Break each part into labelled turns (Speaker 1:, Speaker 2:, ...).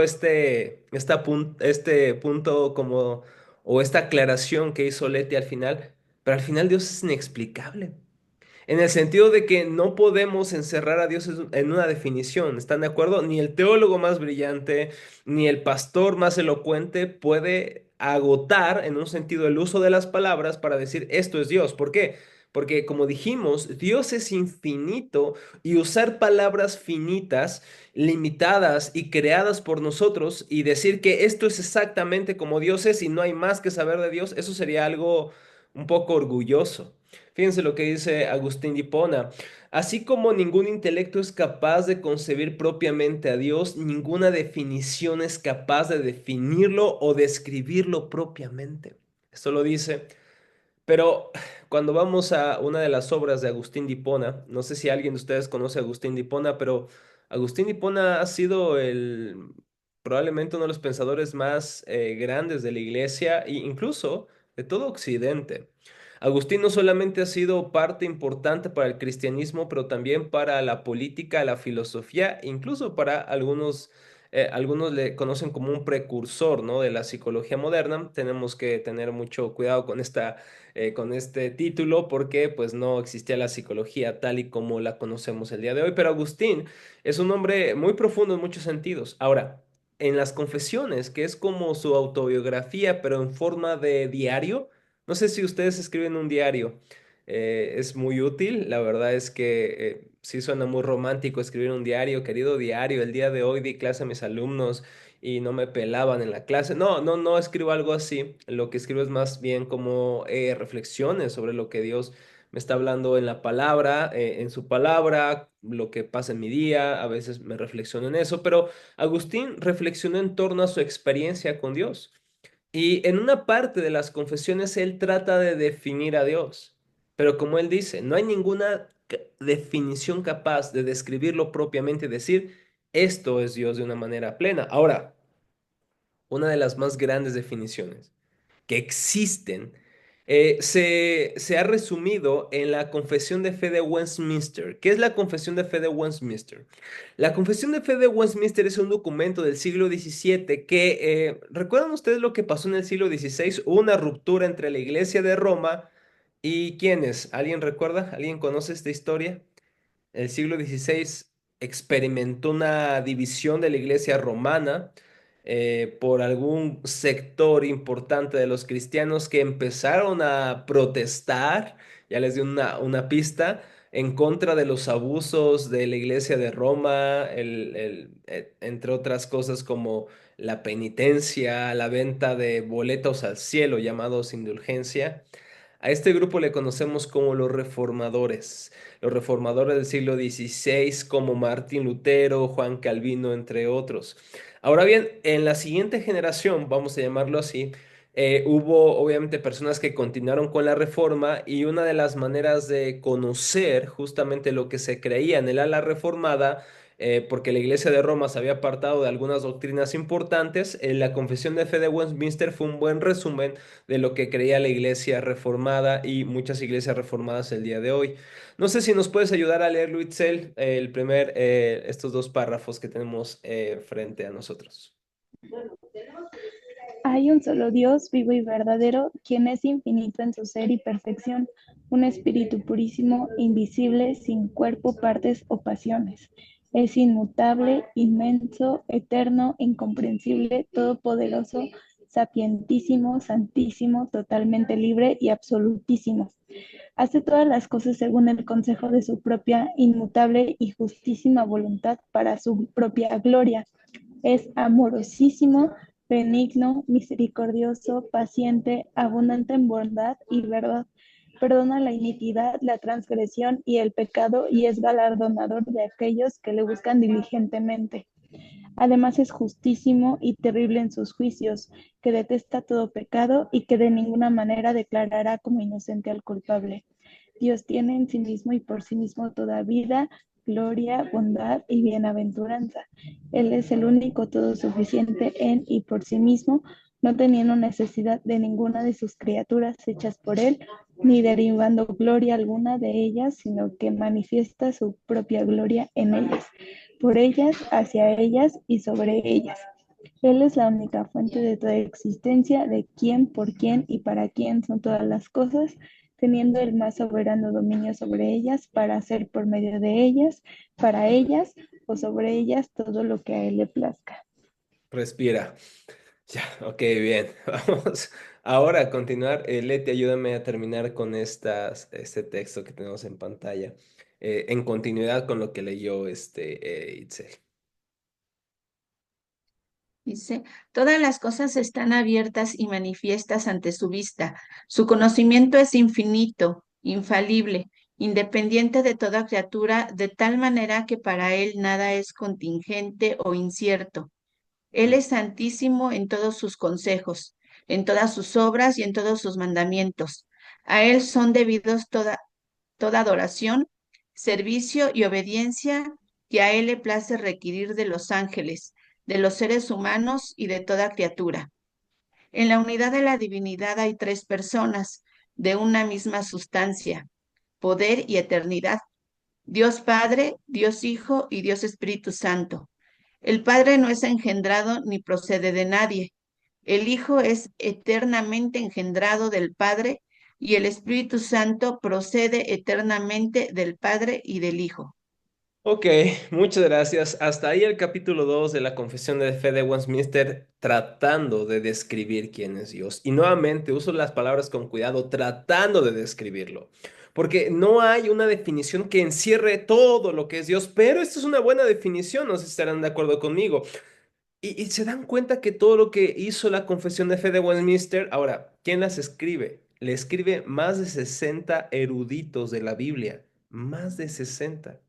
Speaker 1: este punto como, o esta aclaración que hizo Leti al final, pero al final Dios es inexplicable. En el sentido de que no podemos encerrar a Dios en una definición, ¿están de acuerdo? Ni el teólogo más brillante, ni el pastor más elocuente puede agotar en un sentido el uso de las palabras para decir esto es Dios. ¿Por qué? Porque como dijimos, Dios es infinito y usar palabras finitas, limitadas y creadas por nosotros y decir que esto es exactamente como Dios es y no hay más que saber de Dios, eso sería algo un poco orgulloso. Fíjense lo que dice Agustín de Hipona. Así como ningún intelecto es capaz de concebir propiamente a Dios, ninguna definición es capaz de definirlo o describirlo propiamente. Esto lo dice. Pero cuando vamos a una de las obras de Agustín de Hipona, no sé si alguien de ustedes conoce a Agustín de Hipona, pero Agustín de Hipona ha sido probablemente uno de los pensadores más grandes de la iglesia e incluso de todo Occidente. Agustín no solamente ha sido parte importante para el cristianismo, pero también para la política, la filosofía, incluso para algunos le conocen como un precursor, ¿no? De la psicología moderna. Tenemos que tener mucho cuidado con este título porque pues no existía la psicología tal y como la conocemos el día de hoy, pero Agustín es un hombre muy profundo en muchos sentidos. Ahora, en las Confesiones, que es como su autobiografía, pero en forma de diario, no sé si ustedes escriben un diario, es muy útil, la verdad es que sí suena muy romántico escribir un diario, querido diario, el día de hoy di clase a mis alumnos y no me pelaban en la clase. No, no, no escribo algo así. Lo que escribo es más bien como reflexiones sobre lo que Dios me está hablando en la palabra, en su palabra, lo que pasa en mi día. A veces me reflexiono en eso, pero Agustín reflexionó en torno a su experiencia con Dios. Y en una parte de las confesiones él trata de definir a Dios. Pero como él dice, no hay ninguna definición capaz de describirlo propiamente y decir, esto es Dios de una manera plena. Ahora, una de las más grandes definiciones que existen se ha resumido en la Confesión de Fe de Westminster. ¿Qué es la Confesión de Fe de Westminster? La Confesión de Fe de Westminster es un documento del siglo XVII que, ¿recuerdan ustedes lo que pasó en el siglo XVI? Hubo una ruptura entre la Iglesia de Roma y ¿quiénes? ¿Alguien recuerda? ¿Alguien conoce esta historia? El siglo XVI experimentó una división de la iglesia romana por algún sector importante de los cristianos que empezaron a protestar, ya les di una pista, en contra de los abusos de la iglesia de Roma, entre otras cosas como la penitencia, la venta de boletos al cielo llamados indulgencia. A este grupo le conocemos como los reformadores del siglo XVI como Martín Lutero, Juan Calvino, entre otros. Ahora bien, en la siguiente generación, vamos a llamarlo así, hubo obviamente personas que continuaron con la reforma y una de las maneras de conocer justamente lo que se creía en el ala reformada, porque la Iglesia de Roma se había apartado de algunas doctrinas importantes, la Confesión de Fe de Westminster fue un buen resumen de lo que creía la iglesia reformada y muchas iglesias reformadas el día de hoy. No sé si nos puedes ayudar a leer, Luitzel, estos dos párrafos que tenemos frente a nosotros.
Speaker 2: Hay un solo Dios vivo y verdadero, quien es infinito en su ser y perfección, un espíritu purísimo, invisible, sin cuerpo, partes o pasiones. Es inmutable, inmenso, eterno, incomprensible, todopoderoso, sapientísimo, santísimo, totalmente libre y absolutísimo. Hace todas las cosas según el consejo de su propia inmutable y justísima voluntad para su propia gloria. Es amorosísimo, benigno, misericordioso, paciente, abundante en bondad y verdad. Perdona la iniquidad, la transgresión y el pecado y es galardonador de aquellos que le buscan diligentemente. Además es justísimo y terrible en sus juicios, que detesta todo pecado y que de ninguna manera declarará como inocente al culpable. Dios tiene en sí mismo y por sí mismo toda vida, gloria, bondad y bienaventuranza. Él es el único todo suficiente en y por sí mismo, no teniendo necesidad de ninguna de sus criaturas hechas por él, ni derivando gloria alguna de ellas, sino que manifiesta su propia gloria en ellas, por ellas, hacia ellas y sobre ellas. Él es la única fuente de toda existencia, de quién, por quién y para quién son todas las cosas, teniendo el más soberano dominio sobre ellas para hacer por medio de ellas, para ellas o sobre ellas todo lo que a Él le plazca.
Speaker 1: Respira. Ya, ok, bien. Vamos ahora a continuar. Leti, ayúdame a terminar con este texto que tenemos en pantalla, en continuidad con lo que leyó Itzel.
Speaker 3: Dice, todas las cosas están abiertas y manifiestas ante su vista. Su conocimiento es infinito, infalible, independiente de toda criatura, de tal manera que para él nada es contingente o incierto. Él
Speaker 1: Mm.
Speaker 3: es santísimo en todos sus consejos, en todas sus obras y en todos sus mandamientos. A él son debidos toda adoración, servicio y obediencia que a él le place requerir de los ángeles, de los seres humanos y de toda criatura. En la unidad de la divinidad hay tres personas de una misma sustancia, poder y eternidad. Dios Padre, Dios Hijo y Dios Espíritu Santo. El Padre no es engendrado ni procede de nadie. El Hijo es eternamente engendrado del Padre y el Espíritu Santo procede eternamente del Padre y del Hijo.
Speaker 1: Ok, muchas gracias. Hasta ahí el capítulo 2 de la Confesión de Fe de Westminster tratando de describir quién es Dios. Y nuevamente uso las palabras con cuidado, tratando de describirlo. Porque no hay una definición que encierre todo lo que es Dios, pero esta es una buena definición, no sé si estarán de acuerdo conmigo. Y se dan cuenta que todo lo que hizo la Confesión de Fe de Westminster, ahora, ¿quién las escribe? Le escribe más de 60 eruditos de la Biblia, más de 60.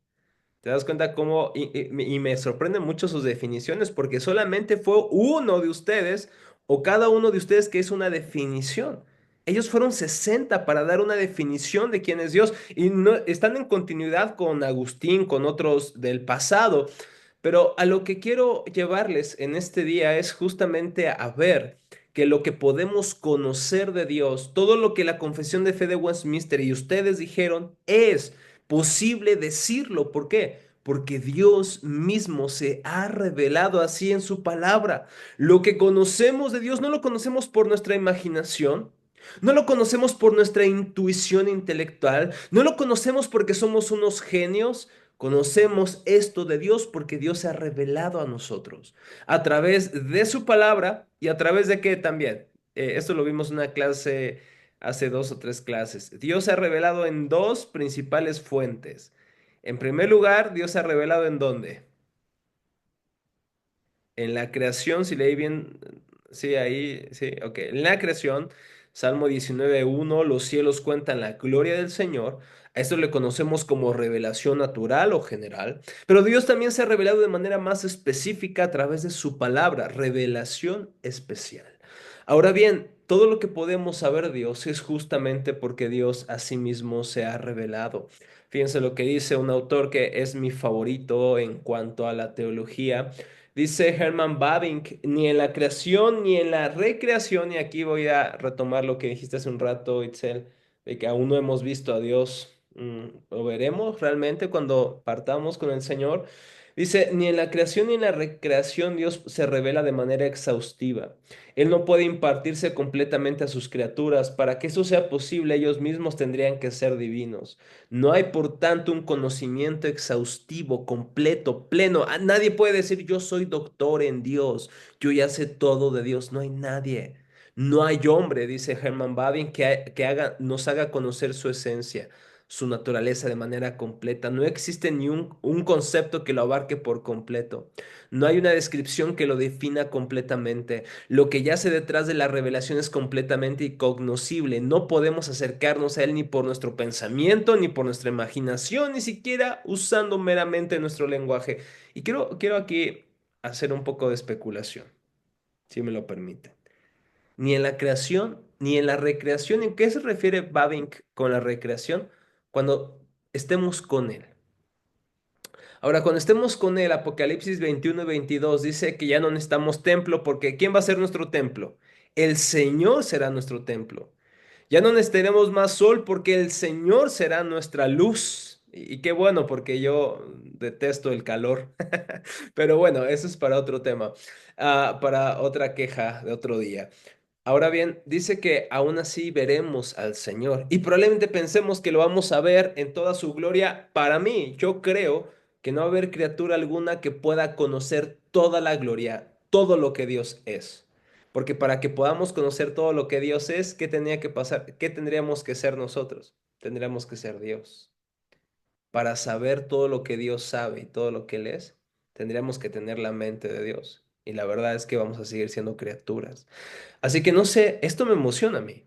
Speaker 1: ¿Te das cuenta cómo? Y me sorprenden mucho sus definiciones porque solamente fue uno de ustedes o cada uno de ustedes que hizo una definición. Ellos fueron 60 para dar una definición de quién es Dios y no, están en continuidad con Agustín, con otros del pasado. Pero a lo que quiero llevarles en este día es justamente a ver que lo que podemos conocer de Dios, todo lo que la Confesión de Fe de Westminster y ustedes dijeron, es posible decirlo. ¿Por qué? Porque Dios mismo se ha revelado así en su palabra. Lo que conocemos de Dios no lo conocemos por nuestra imaginación, no lo conocemos por nuestra intuición intelectual, no lo conocemos porque somos unos genios. Conocemos esto de Dios porque Dios se ha revelado a nosotros a través de su palabra y a través de qué también. Esto lo vimos en una clase hace 2 o 3 clases. Dios se ha revelado en dos principales fuentes. En primer lugar, Dios se ha revelado en dónde? En la creación, si leí bien, sí, ahí, sí, ok. En la creación, Salmo 19:1, los cielos cuentan la gloria del Señor. A esto le conocemos como revelación natural o general, pero Dios también se ha revelado de manera más específica a través de su palabra, revelación especial. Ahora bien, todo lo que podemos saber de Dios es justamente porque Dios a sí mismo se ha revelado. Fíjense lo que dice un autor que es mi favorito en cuanto a la teología. Dice Herman Bavinck, ni en la creación ni en la recreación, y aquí voy a retomar lo que dijiste hace un rato, Itzel, de que aún no hemos visto a Dios. Lo veremos realmente cuando partamos con el Señor. Dice, ni en la creación ni en la recreación Dios se revela de manera exhaustiva. Él no puede impartirse completamente a sus criaturas. Para que eso sea posible, ellos mismos tendrían que ser divinos. No hay, por tanto, un conocimiento exhaustivo, completo, pleno. Nadie puede decir, yo soy doctor en Dios, yo ya sé todo de Dios. No hay nadie. No hay hombre, dice Herman Babin, nos haga conocer su esencia, su naturaleza de manera completa. No existe ni un concepto que lo abarque por completo. No hay una descripción que lo defina completamente. Lo que yace detrás de la revelación es completamente incognoscible. No podemos acercarnos a él ni por nuestro pensamiento, ni por nuestra imaginación, ni siquiera usando meramente nuestro lenguaje. Y quiero aquí hacer un poco de especulación, si me lo permiten. Ni en la creación, ni en la recreación. ¿En qué se refiere Bavinck con la recreación? Cuando estemos con él. Ahora, cuando estemos con él, Apocalipsis 21 y 22 dice que ya no necesitamos templo porque ¿quién va a ser nuestro templo? El Señor será nuestro templo. Ya no necesitaremos más sol porque el Señor será nuestra luz. Y qué bueno, porque yo detesto el calor. Pero bueno, eso es para otro tema, para otra queja de otro día. Ahora bien, dice que aún así veremos al Señor y probablemente pensemos que lo vamos a ver en toda su gloria. Para mí, yo creo que no va a haber criatura alguna que pueda conocer toda la gloria, todo lo que Dios es. Porque para que podamos conocer todo lo que Dios es, ¿qué tenía que pasar? ¿Qué tendríamos que ser nosotros? Tendríamos que ser Dios. Para saber todo lo que Dios sabe y todo lo que Él es, tendríamos que tener la mente de Dios. Y la verdad es que vamos a seguir siendo criaturas. Así que no sé, esto me emociona a mí.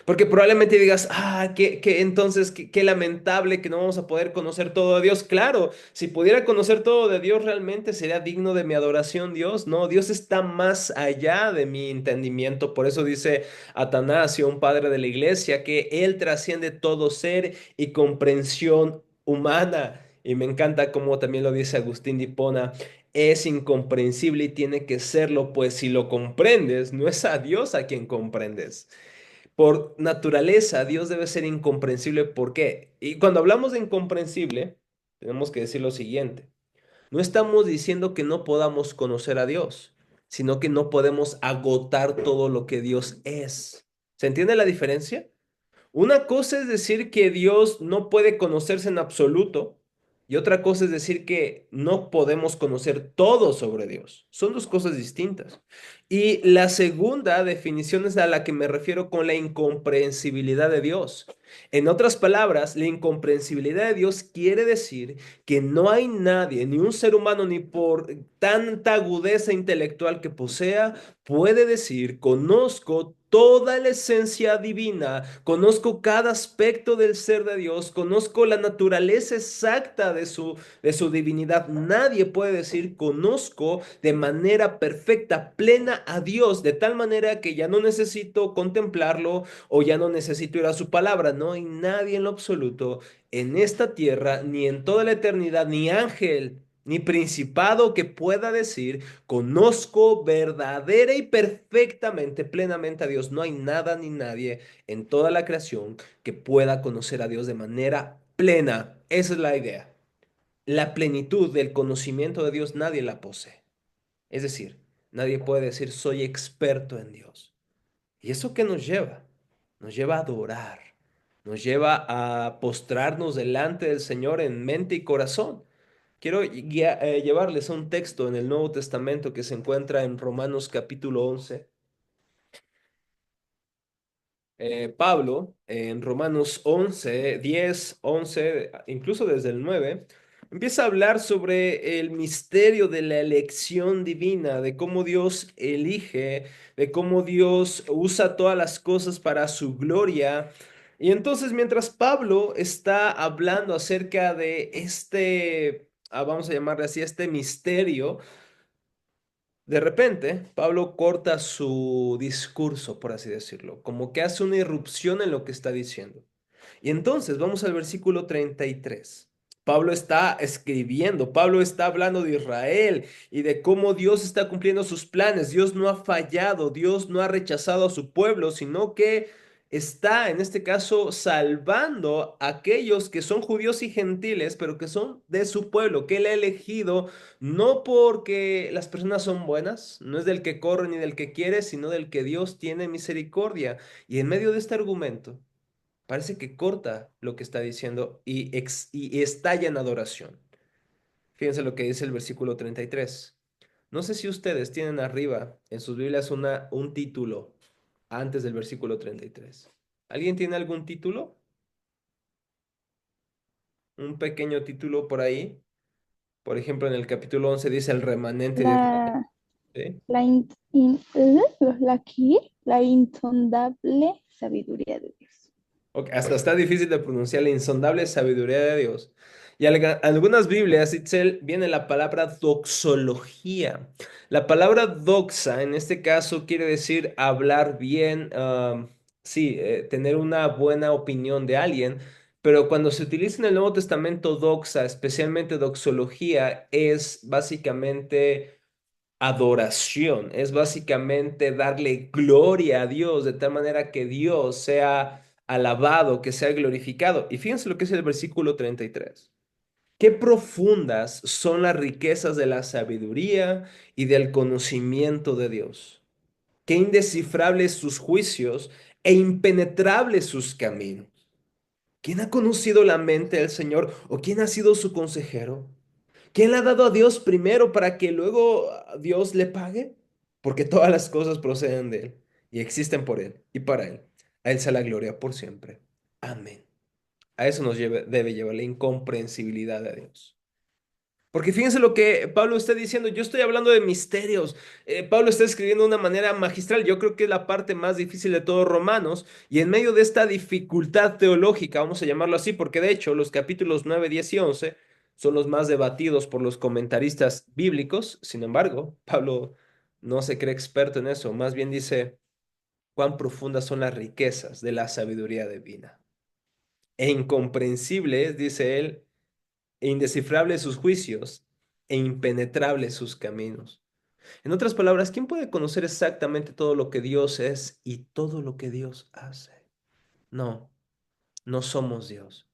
Speaker 1: Porque probablemente digas, entonces, qué lamentable que no vamos a poder conocer todo de Dios. Claro, si pudiera conocer todo de Dios, realmente sería digno de mi adoración, Dios. No, Dios está más allá de mi entendimiento. Por eso dice Atanasio, un padre de la iglesia, que Él trasciende todo ser y comprensión humana. Y me encanta como también lo dice Agustín de Hipona, es incomprensible y tiene que serlo, pues si lo comprendes, no es a Dios a quien comprendes. Por naturaleza, Dios debe ser incomprensible. ¿Por qué? Y cuando hablamos de incomprensible, tenemos que decir lo siguiente. No estamos diciendo que no podamos conocer a Dios, sino que no podemos agotar todo lo que Dios es. ¿Se entiende la diferencia? Una cosa es decir que Dios no puede conocerse en absoluto y otra cosa es decir que no podemos conocer todo sobre Dios. Son dos cosas distintas. Y la segunda definición es a la que me refiero con la incomprensibilidad de Dios. En otras palabras, la incomprensibilidad de Dios quiere decir que no hay nadie, ni un ser humano, ni por tanta agudeza intelectual que posea, puede decir, conozco toda la esencia divina, conozco cada aspecto del ser de Dios, conozco la naturaleza exacta de su divinidad. Nadie puede decir, conozco de manera perfecta, plena a Dios, de tal manera que ya no necesito contemplarlo o ya no necesito ir a su palabra. No hay nadie en lo absoluto en esta tierra, ni en toda la eternidad, ni ángel, ni principado que pueda decir, conozco verdadera y perfectamente, plenamente a Dios. No hay nada ni nadie en toda la creación que pueda conocer a Dios de manera plena. Esa es la idea. La plenitud del conocimiento de Dios nadie la posee. Es decir, nadie puede decir soy experto en Dios. ¿Y eso qué nos lleva? Nos lleva a adorar, nos lleva a postrarnos delante del Señor en mente y corazón. Quiero llevarles a un texto en el Nuevo Testamento que se encuentra en Romanos capítulo 11. Pablo, en Romanos 11, 10, 11, incluso desde el 9, empieza a hablar sobre el misterio de la elección divina, de cómo Dios elige, de cómo Dios usa todas las cosas para su gloria. Y entonces, mientras Pablo está hablando acerca de este, vamos a llamarle así, este misterio, de repente, Pablo corta su discurso, por así decirlo, como que hace una irrupción en lo que está diciendo. Y entonces vamos al versículo 33. Pablo está escribiendo, Pablo está hablando de Israel y de cómo Dios está cumpliendo sus planes. Dios no ha fallado, Dios no ha rechazado a su pueblo, sino que está, en este caso, salvando a aquellos que son judíos y gentiles, pero que son de su pueblo, que él ha elegido no porque las personas son buenas, no es del que corre ni del que quiere, sino del que Dios tiene misericordia. Y en medio de este argumento, parece que corta lo que está diciendo y estalla en adoración. Fíjense lo que dice el versículo 33. No sé si ustedes tienen arriba en sus Biblias un título antes del versículo 33. ¿Alguien tiene algún título? ¿Un pequeño título por ahí? Por ejemplo, en el capítulo 11 dice el remanente de Israel.
Speaker 2: La,
Speaker 1: ¿Sí?
Speaker 2: la insondable sabiduría de Dios.
Speaker 1: Ok, hasta está difícil de pronunciar la insondable sabiduría de Dios. Y algunas Biblias, Itzel, viene la palabra doxología. La palabra doxa, en este caso, quiere decir hablar bien, sí, tener una buena opinión de alguien, pero cuando se utiliza en el Nuevo Testamento doxa, especialmente doxología, es básicamente adoración, es básicamente darle gloria a Dios de tal manera que Dios sea alabado, que sea glorificado. Y fíjense lo que es el versículo 33. Qué profundas son las riquezas de la sabiduría y del conocimiento de Dios. Qué indescifrables sus juicios e impenetrables sus caminos. ¿Quién ha conocido la mente del Señor o quién ha sido su consejero? ¿Quién le ha dado a Dios primero para que luego Dios le pague? Porque todas las cosas proceden de Él y existen por Él y para Él. A Él sea la gloria por siempre. Amén. A eso debe llevar la incomprensibilidad de Dios. Porque fíjense lo que Pablo está diciendo. Yo estoy hablando de misterios. Pablo está escribiendo de una manera magistral. Yo creo que es la parte más difícil de todos Romanos. Y en medio de esta dificultad teológica, vamos a llamarlo así, porque de hecho los capítulos 9, 10 y 11 son los más debatidos por los comentaristas bíblicos. Sin embargo, Pablo no se cree experto en eso. Más bien dice cuán profundas son las riquezas de la sabiduría divina. E incomprensibles, dice él, e indescifrables sus juicios, e impenetrables sus caminos. En otras palabras, ¿quién puede conocer exactamente todo lo que Dios es y todo lo que Dios hace? No, no somos Dios.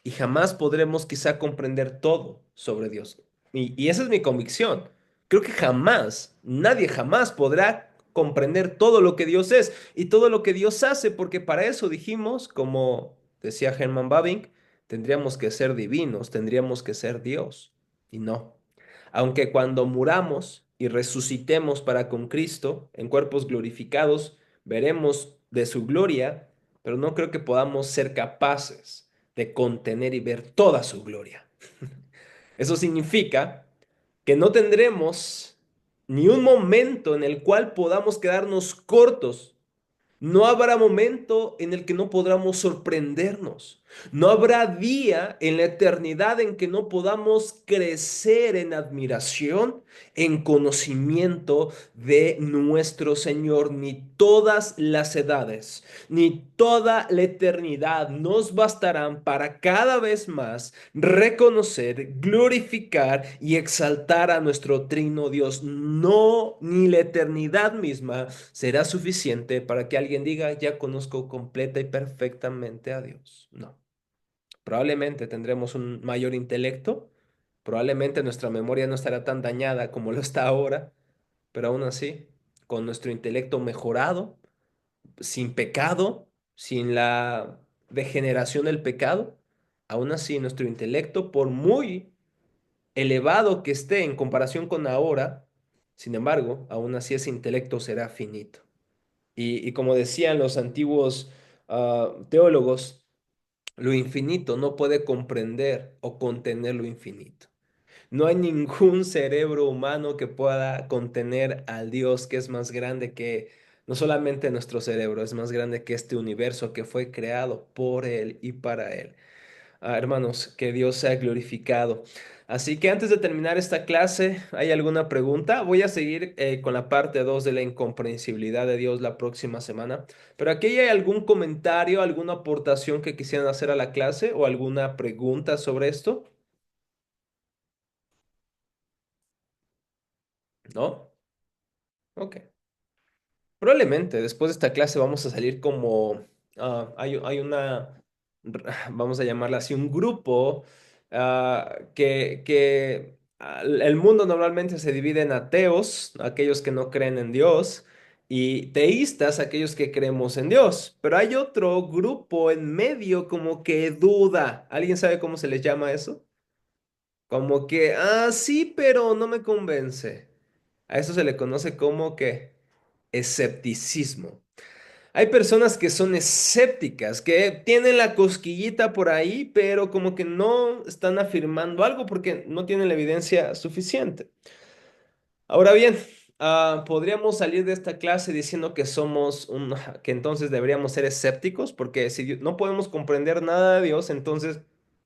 Speaker 1: Y jamás podremos quizá comprender todo sobre Dios. Y esa es mi convicción. Creo que jamás, nadie jamás podrá comprender todo lo que Dios es y todo lo que Dios hace, porque para eso dijimos, como decía Herman Bavinck, tendríamos que ser divinos, tendríamos que ser Dios. Y no. Aunque cuando muramos y resucitemos para con Cristo en cuerpos glorificados, veremos de su gloria, pero no creo que podamos ser capaces de contener y ver toda su gloria. Eso significa que no tendremos ni un momento en el cual podamos quedarnos cortos. No habrá momento en el que no podamos sorprendernos. No habrá día en la eternidad en que no podamos crecer en admiración, en conocimiento de nuestro Señor. Ni todas las edades, ni toda la eternidad nos bastarán para cada vez más reconocer, glorificar y exaltar a nuestro trino Dios. No, ni la eternidad misma será suficiente para que alguien diga, ya conozco completa y perfectamente a Dios. No. Probablemente tendremos un mayor intelecto, probablemente nuestra memoria no estará tan dañada como lo está ahora, pero aún así, con nuestro intelecto mejorado, sin pecado, sin la degeneración del pecado, aún así nuestro intelecto, por muy elevado que esté en comparación con ahora, sin embargo, aún así ese intelecto será finito. Y como decían los antiguos teólogos, lo infinito no puede comprender o contener lo infinito. No hay ningún cerebro humano que pueda contener al Dios que es más grande que no solamente nuestro cerebro, es más grande que este universo que fue creado por Él y para Él. Hermanos, que Dios sea glorificado. Así que antes de terminar esta clase, ¿hay alguna pregunta? Voy a seguir con la parte 2 de la incomprensibilidad de Dios la próxima semana. Pero aquí hay algún comentario, alguna aportación que quisieran hacer a la clase o alguna pregunta sobre esto. ¿No? Ok. Probablemente después de esta clase vamos a salir como, hay una, vamos a llamarla así, un grupo el mundo normalmente se divide en ateos, aquellos que no creen en Dios, y teístas, aquellos que creemos en Dios. Pero hay otro grupo en medio como que duda. ¿Alguien sabe cómo se les llama eso? Como que, sí, pero no me convence. A eso se le conoce como que escepticismo. Hay personas que son escépticas, que tienen la cosquillita por ahí, pero como que no están afirmando algo porque no tienen la evidencia suficiente. Ahora bien, podríamos salir de esta clase diciendo que que entonces deberíamos ser escépticos, porque si no podemos comprender nada de Dios, entonces,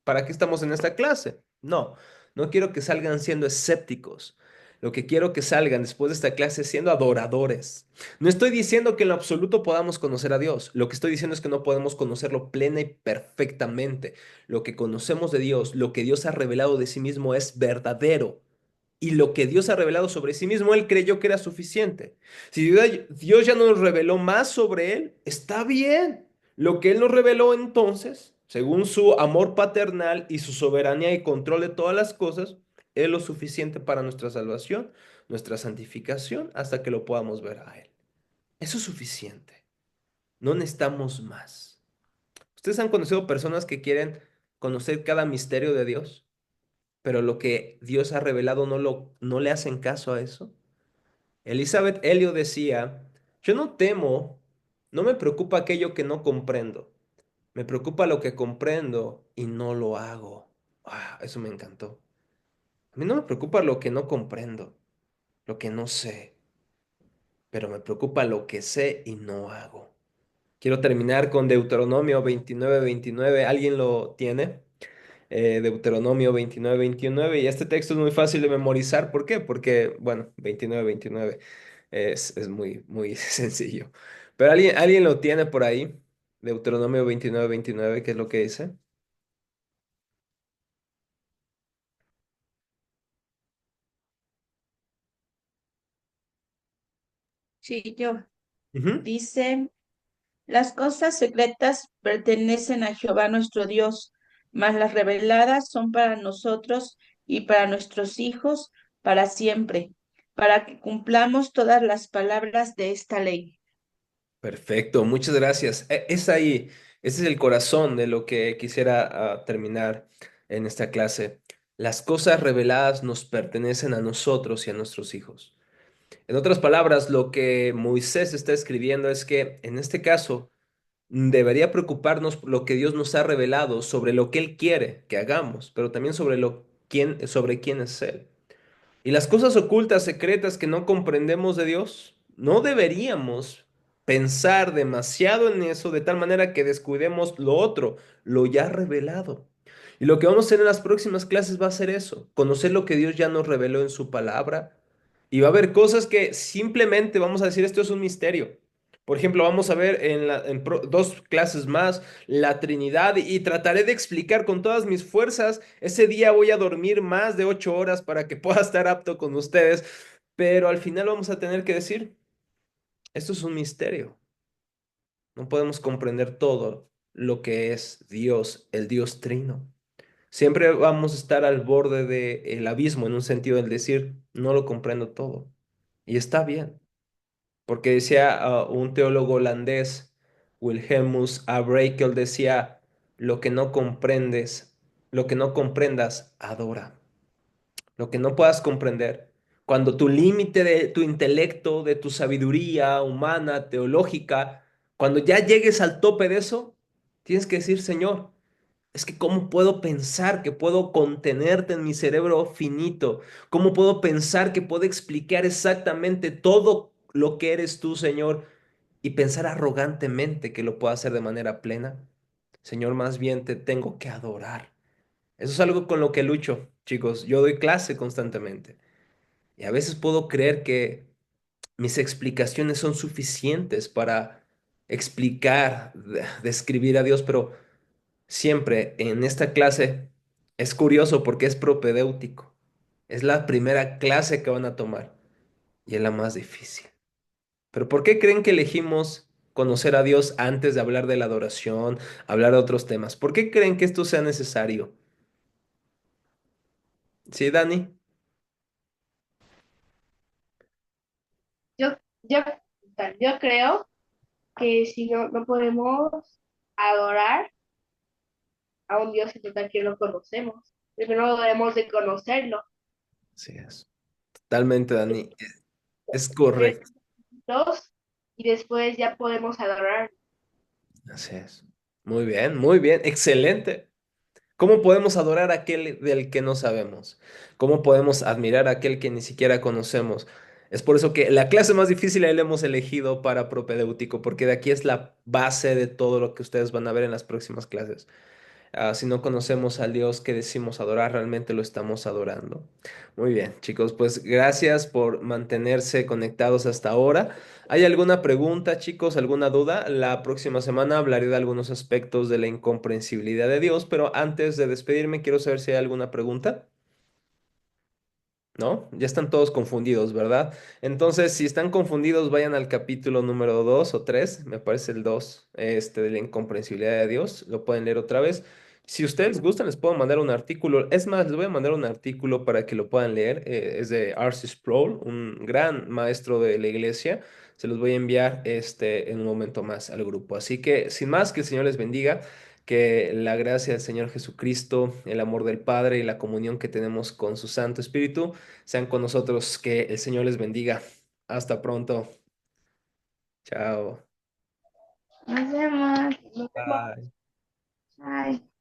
Speaker 1: ¿para qué estamos en esta clase? No, no quiero que salgan siendo escépticos. Lo que quiero que salgan después de esta clase es siendo adoradores. No estoy diciendo que en lo absoluto podamos conocer a Dios. Lo que estoy diciendo es que no podemos conocerlo plena y perfectamente. Lo que conocemos de Dios, lo que Dios ha revelado de sí mismo es verdadero y lo que Dios ha revelado sobre sí mismo, él creyó que era suficiente. Si Dios ya nos reveló más sobre él, está bien. Lo que Él nos reveló entonces, según su amor paternal y su soberanía y control de todas las cosas, es lo suficiente para nuestra salvación, nuestra santificación, hasta que lo podamos ver a Él. Eso es suficiente. No necesitamos más. ¿Ustedes han conocido personas que quieren conocer cada misterio de Dios, pero lo que Dios ha revelado no le hacen caso a eso? Elizabeth Elliot decía, yo no temo, no me preocupa aquello que no comprendo, me preocupa lo que comprendo y no lo hago. Ah, eso me encantó. A mí no me preocupa lo que no comprendo, lo que no sé, pero me preocupa lo que sé y no hago. Quiero terminar con Deuteronomio 29:29. ¿Alguien lo tiene? Deuteronomio 29:29. Y este texto es muy fácil de memorizar. ¿Por qué? Porque, bueno, 29:29 es muy, muy sencillo. Pero ¿alguien lo tiene por ahí? Deuteronomio 29:29, ¿qué es lo que dice?
Speaker 3: Sí, yo.
Speaker 1: Ujú.
Speaker 3: Dice, las cosas secretas pertenecen a Jehová nuestro Dios, mas las reveladas son para nosotros y para nuestros hijos para siempre, para que cumplamos todas las palabras de esta ley.
Speaker 1: Perfecto, muchas gracias. Es ahí, ese es el corazón de lo que quisiera terminar en esta clase. Las cosas reveladas nos pertenecen a nosotros y a nuestros hijos. En otras palabras, lo que Moisés está escribiendo es que en este caso debería preocuparnos por lo que Dios nos ha revelado sobre lo que Él quiere que hagamos, pero también sobre quién es Él. Y las cosas ocultas, secretas que no comprendemos de Dios, no deberíamos pensar demasiado en eso de tal manera que descuidemos lo otro, lo ya revelado. Y lo que vamos a hacer en las próximas clases va a ser eso, conocer lo que Dios ya nos reveló en su palabra. Y va a haber cosas que simplemente vamos a decir, esto es un misterio. Por ejemplo, vamos a ver dos clases más la Trinidad y trataré de explicar con todas mis fuerzas. Ese día voy a dormir más de 8 horas para que pueda estar apto con ustedes, pero al final vamos a tener que decir, esto es un misterio. No podemos comprender todo lo que es Dios, el Dios Trino. Siempre vamos a estar al borde del abismo en un sentido del decir, no lo comprendo todo. Y está bien. Porque decía un teólogo holandés, Wilhelmus A. Brakel, decía, lo que no comprendes, lo que no comprendas, adora. Lo que no puedas comprender. Cuando tu límite de tu intelecto, de tu sabiduría humana, teológica, cuando ya llegues al tope de eso, tienes que decir, Señor, es que ¿cómo puedo pensar que puedo contenerte en mi cerebro finito? ¿Cómo puedo pensar que puedo explicar exactamente todo lo que eres tú, Señor? Y pensar arrogantemente que lo puedo hacer de manera plena. Señor, más bien te tengo que adorar. Eso es algo con lo que lucho, chicos. Yo doy clase constantemente. Y a veces puedo creer que mis explicaciones son suficientes para explicar, describir a Dios, pero siempre en esta clase es curioso porque es propedéutico. Es la primera clase que van a tomar y es la más difícil. Pero ¿por qué creen que elegimos conocer a Dios antes de hablar de la adoración, hablar de otros temas? ¿Por qué creen que esto sea necesario? ¿Sí, Dani?
Speaker 4: Yo, yo, yo creo que si no, no podemos adorar a un Dios en total que no conocemos. Primero debemos de conocerlo.
Speaker 1: Sí, es. Totalmente, Dani. Es
Speaker 4: Ver
Speaker 1: correcto.
Speaker 4: dos y después ya podemos adorar.
Speaker 1: Así es. Muy bien, excelente. ¿Cómo podemos adorar a aquel del que no sabemos? ¿Cómo podemos admirar a aquel que ni siquiera conocemos? Es por eso que la clase más difícil ahí la hemos elegido para propedéutico, porque de aquí es la base de todo lo que ustedes van a ver en las próximas clases. Si no conocemos al Dios que decimos adorar, realmente lo estamos adorando. Muy bien, chicos, pues gracias por mantenerse conectados hasta ahora. ¿Hay alguna pregunta, chicos? ¿Alguna duda? La próxima semana hablaré de algunos aspectos de la incomprensibilidad de Dios, pero antes de despedirme, quiero saber si hay alguna pregunta. ¿no? Ya están todos confundidos, ¿verdad? Entonces, si están confundidos, vayan al capítulo número 2 o 3, me parece el 2, de la incomprensibilidad de Dios, lo pueden leer otra vez. Si ustedes gustan, les puedo mandar un artículo. Es más, les voy a mandar un artículo para que lo puedan leer. Es de R.C. Sproul, un gran maestro de la iglesia. Se los voy a enviar en un momento más al grupo. Así que, sin más, que el Señor les bendiga. Que la gracia del Señor Jesucristo, el amor del Padre y la comunión que tenemos con su Santo Espíritu sean con nosotros. Que el Señor les bendiga. Hasta pronto. Chao.
Speaker 4: Nos vemos. Nos vemos.
Speaker 1: Bye.
Speaker 4: Bye.